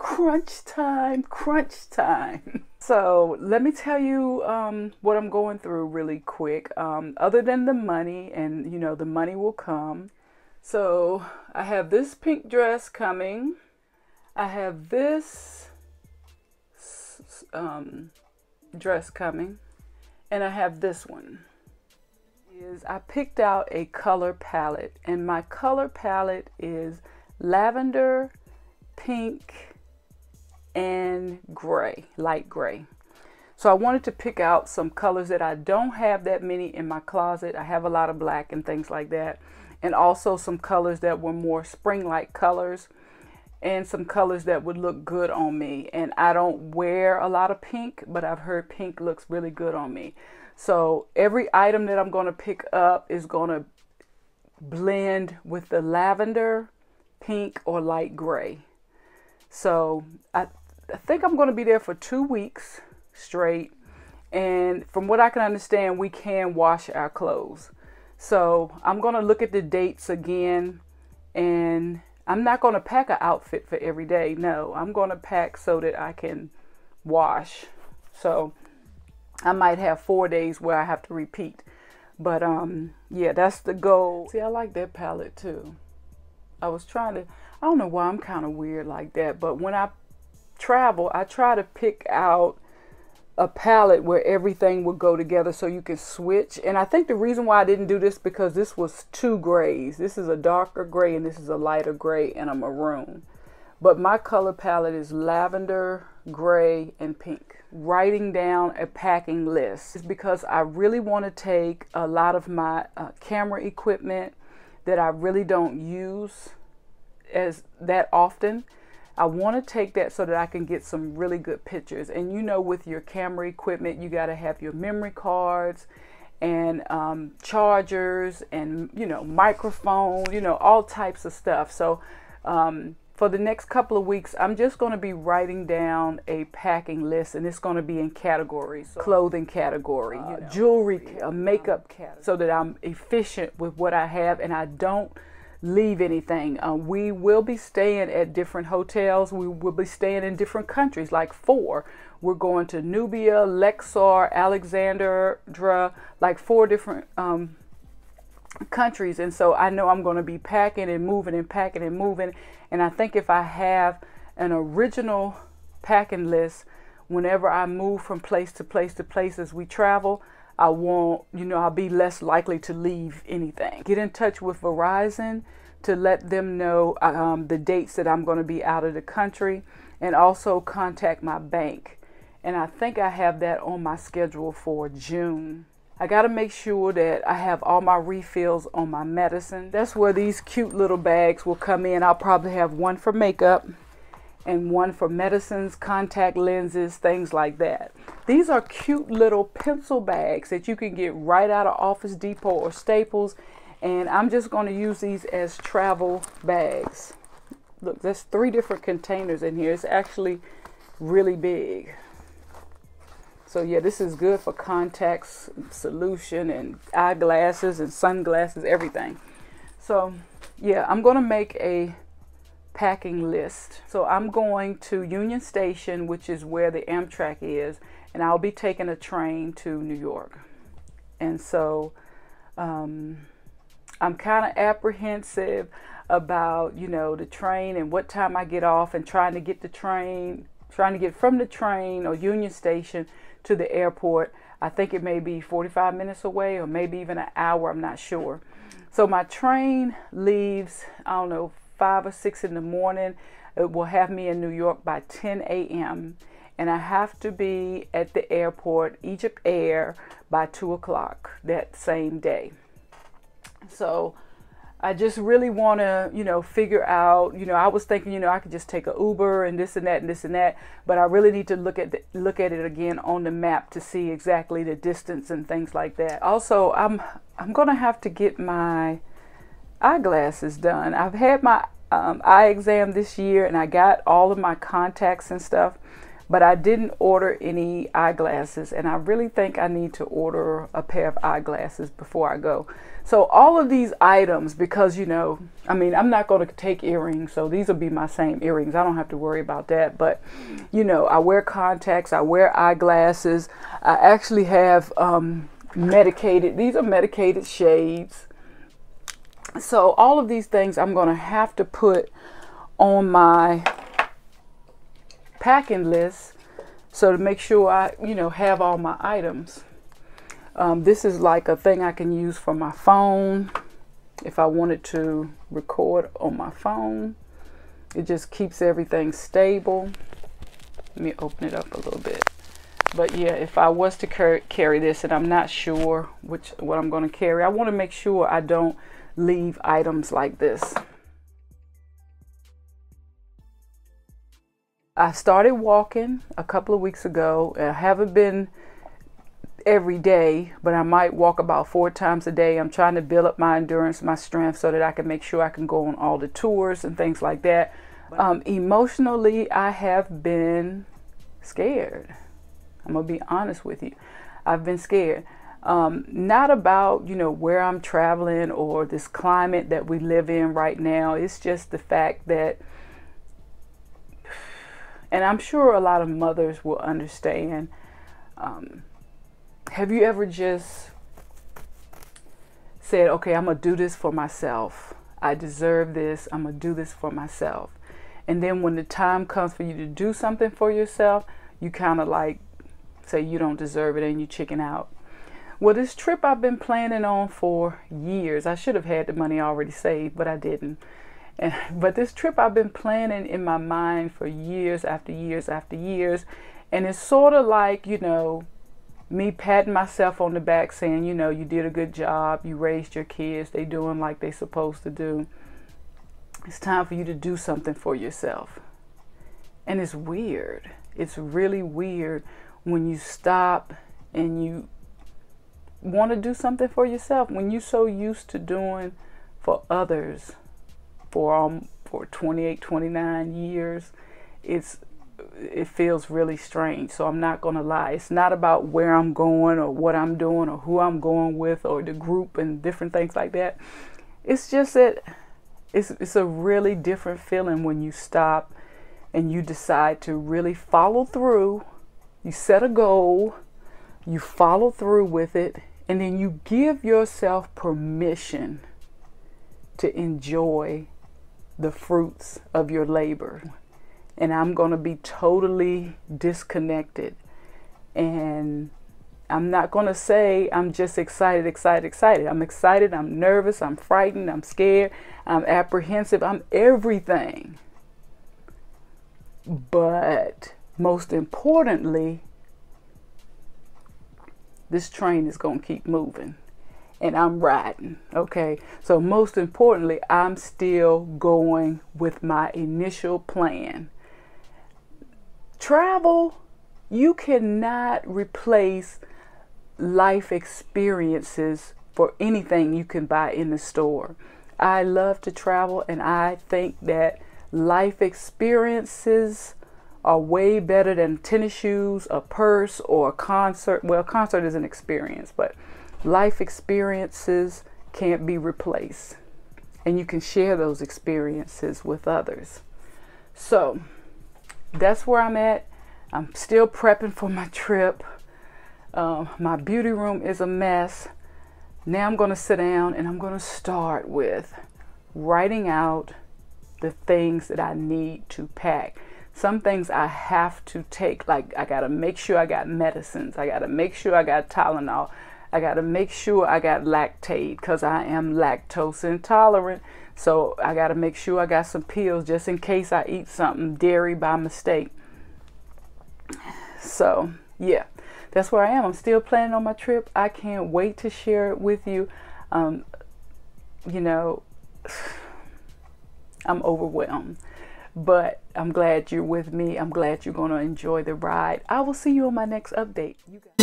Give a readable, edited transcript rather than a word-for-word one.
Crunch time, crunch time. So let me tell you what I'm going through really quick. Other than the money, and you know, the money will come. So I have this pink dress coming. I have this dress coming. And I have this one. I picked out a color palette, and my color palette is lavender, pink, and gray, light gray. So I wanted to pick out some colors that I don't have that many in my closet. I have a lot of black and things like that, and also some colors that were more spring-like colors, and some colors that would look good on me. And I don't wear a lot of pink, but I've heard pink looks really good on me. So every item that I'm going to pick up is going to blend with the lavender, pink, or light gray. So I think I'm going to be there for 2 weeks straight. And from what I can understand, we can wash our clothes. So I'm going to look at the dates again, and I'm not going to pack an outfit for every day. No, I'm going to pack so that I can wash. So I might have 4 days where I have to repeat. But yeah, that's the goal. See, I like that palette too. I don't know why I'm kind of weird like that, but when I travel, I try to pick out a palette where everything will go together so you can switch. And I think the reason why I didn't do this, because this was 2 grays. This is a darker gray and this is a lighter gray and a maroon. But my color palette is lavender, gray, and pink. Writing down a packing list is because I really want to take a lot of my camera equipment that I really don't use as that often. I want to take that so that I can get some really good pictures. And you know, with your camera equipment, you got to have your memory cards and chargers and, you know, microphone, you know, all types of stuff. So for the next couple of weeks, I'm just going to be writing down a packing list, and it's going to be in categories. So clothing category, you know, jewelry, makeup category, so that I'm efficient with what I have and I don't leave anything. We will be staying at different hotels. We will be staying in different countries, like 4. We're going to Nubia, Luxor, Alexandria, like 4 different countries. And so I know I'm going to be packing and moving and packing and moving. And I think if I have an original packing list, whenever I move from place to place to place as we travel, I won't, you know, I'll be less likely to leave anything. Get in touch with Verizon to let them know the dates that I'm going to be out of the country, and also contact my bank. And I think I have that on my schedule for June. I got to make sure that I have all my refills on my medicine. That's where these cute little bags will come in. I'll probably have one for makeup and one for medicines, contact lenses, things like that. These are cute little pencil bags that you can get right out of Office Depot or Staples. And I'm just going to use these as travel bags. Look, there's 3 different containers in here. It's actually really big. So yeah, this is good for contacts, solution, and eyeglasses and sunglasses, everything. So yeah, I'm going to make a packing list. So I'm going to Union Station, which is where the Amtrak is, and I'll be taking a train to New York. And so I'm kind of apprehensive about, you know, the train and what time I get off, and trying to get from the train or Union Station to the airport. I think it may be 45 minutes away, or maybe even an hour, I'm not sure. So my train leaves, I don't know, 5 or 6 in the morning. It will have me in New York by 10 a.m. and I have to be at the airport, Egypt Air, by 2 o'clock that same day. So I just really want to, you know, figure out, you know, I was thinking, you know, I could just take an Uber and this and that and this and that, but I really need to look at it again on the map to see exactly the distance and things like that. Also, I'm going to have to get my eyeglasses done. I've had my eye exam this year, and I got all of my contacts and stuff, but I didn't order any eyeglasses, and I really think I need to order a pair of eyeglasses before I go. So all of these items, because, you know, I mean, I'm not going to take earrings, so these will be my same earrings. I don't have to worry about that. But, you know, I wear contacts, I wear eyeglasses. I actually have these are medicated shades. So all of these things I'm going to have to put on my packing list, so to make sure I, you know, have all my items. This is like a thing I can use for my phone if I wanted to record on my phone. It just keeps everything stable. Let me open it up a little bit. But yeah, if I was to carry this, and I'm not sure what I'm going to carry, I want to make sure I don't leave items like this. I started walking a couple of weeks ago. I haven't been every day, but I might walk about 4 times a day. I'm trying to build up my endurance, my strength, so that I can make sure I can go on all the tours and things like that. Emotionally, I have been scared. I'm gonna be honest with you. I've been scared. Not about, you know, where I'm traveling or this climate that we live in right now. It's just the fact that, and I'm sure a lot of mothers will understand. Have you ever just said, okay, I'm going to do this for myself. I deserve this. I'm going to do this for myself. And then when the time comes for you to do something for yourself, you kind of like say you don't deserve it and you chicken out. Well, this trip I've been planning on for years. I should have had the money already saved, but I didn't. But this trip I've been planning in my mind for years after years after years. And it's sort of like, you know, me patting myself on the back saying, you know, you did a good job. You raised your kids. They doing like they supposed to do. It's time for you to do something for yourself. And it's weird. It's really weird when you stop and you want to do something for yourself. When you're so used to doing for others for 28, 29 years, it feels really strange. So I'm not going to lie. It's not about where I'm going or what I'm doing or who I'm going with or the group and different things like that. It's just that it's a really different feeling when you stop and you decide to really follow through. You set a goal, you follow through with it, and then you give yourself permission to enjoy the fruits of your labor. And I'm going to be totally disconnected. And I'm not going to say I'm just excited. I'm excited, I'm nervous, I'm frightened, I'm scared, I'm apprehensive, I'm everything. But most importantly, this train is going to keep moving. And I'm riding, okay? So most importantly, I'm still going with my initial plan. Travel, you cannot replace life experiences for anything you can buy in the store. I love to travel, and I think that life experiences are way better than tennis shoes, a purse, or a concert. Well, a concert is an experience, but life experiences can't be replaced, and you can share those experiences with others. So that's where I'm at. I'm still prepping for my trip. My beauty room is a mess. Now I'm going to sit down and I'm going to start with writing out the things that I need to pack. Some things I have to take, like I got to make sure I got medicines. I got to make sure I got Tylenol. I got to make sure I got Lactaid because I am lactose intolerant. So I got to make sure I got some pills just in case I eat something dairy by mistake. So yeah, that's where I am. I'm still planning on my trip. I can't wait to share it with you. You know, I'm overwhelmed, but I'm glad you're with me. I'm glad you're going to enjoy the ride. I will see you on my next update. You guys